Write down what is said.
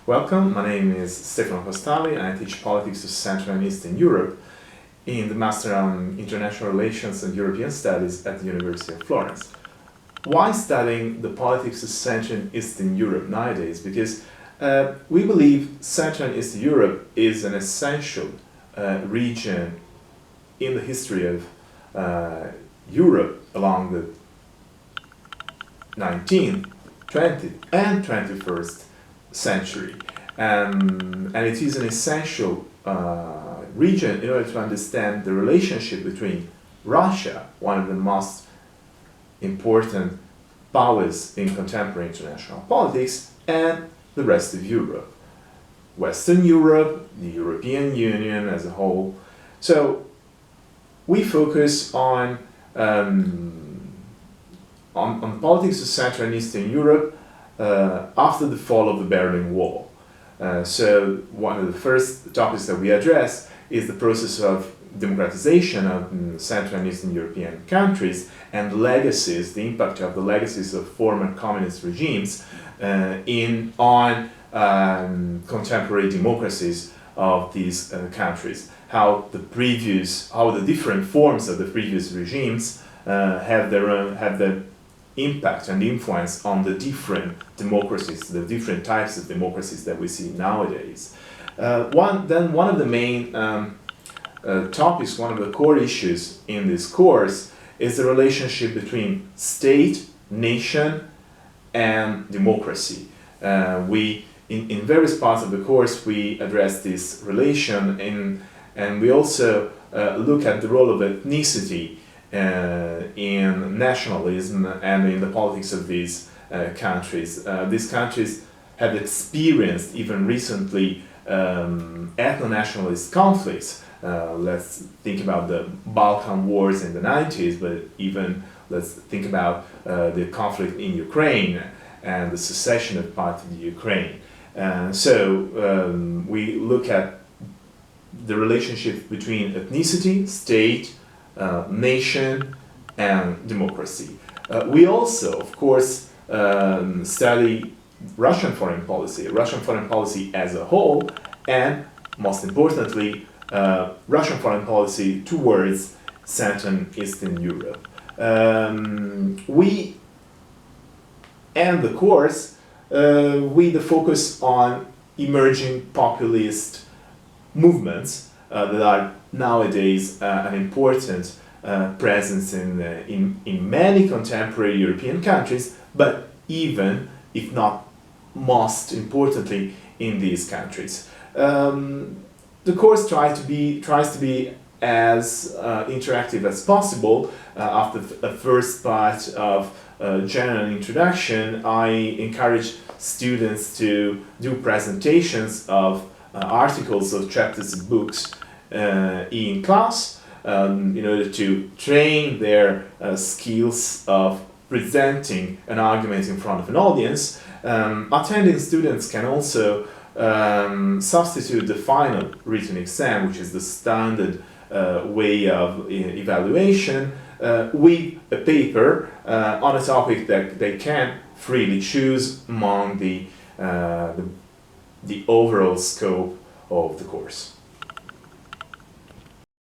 Welcome, my name is Stefano Costalli and I teach politics to Central and Eastern Europe in the Master on International Relations and European Studies at the University of Florence. Why studying the politics of Central and Eastern Europe nowadays? Because we believe Central and Eastern Europe is an essential region in the history of Europe along the 19th, 20th and 21st century, and it is an essential region in order to understand the relationship between Russia, one of the most important powers in contemporary international politics, and the rest of Europe, Western Europe, the European Union as a whole. So we focus on politics of Central and Eastern Europe after the fall of the Berlin Wall. So one of the first topics that we address is the process of democratization of Central and Eastern European countries and the legacies, the impact of the legacies of former communist regimes on contemporary democracies of these countries. How the different forms of the previous regimes have their impact and influence on the different democracies, the different types of democracies that we see nowadays. One of the main topics, one of the core issues in this course is the relationship between state, nation, and democracy. In various parts of the course we address this relation, and we also look at the role of ethnicity in nationalism and in the politics of these countries. These countries have experienced, even recently, ethno-nationalist conflicts. Let's think about the Balkan Wars in the 90s, but even let's think about the conflict in Ukraine and the secession of part of the Ukraine. So we look at the relationship between ethnicity, state, nation, and democracy. We also, of course, study Russian foreign policy as a whole, and most importantly, Russian foreign policy towards Central and Eastern Europe. We end the course with a focus on emerging populist movements that are nowadays an important presence in many contemporary European countries, but even, if not most importantly, in these countries. The course tries to be as interactive as possible. After a first part of general introduction, I encourage students to do presentations of articles of chapters of books in class in order to train their skills of presenting an argument in front of an audience. Attending students can also substitute the final written exam, which is the standard way of evaluation, with a paper on a topic that they can freely choose among the overall scope of the course.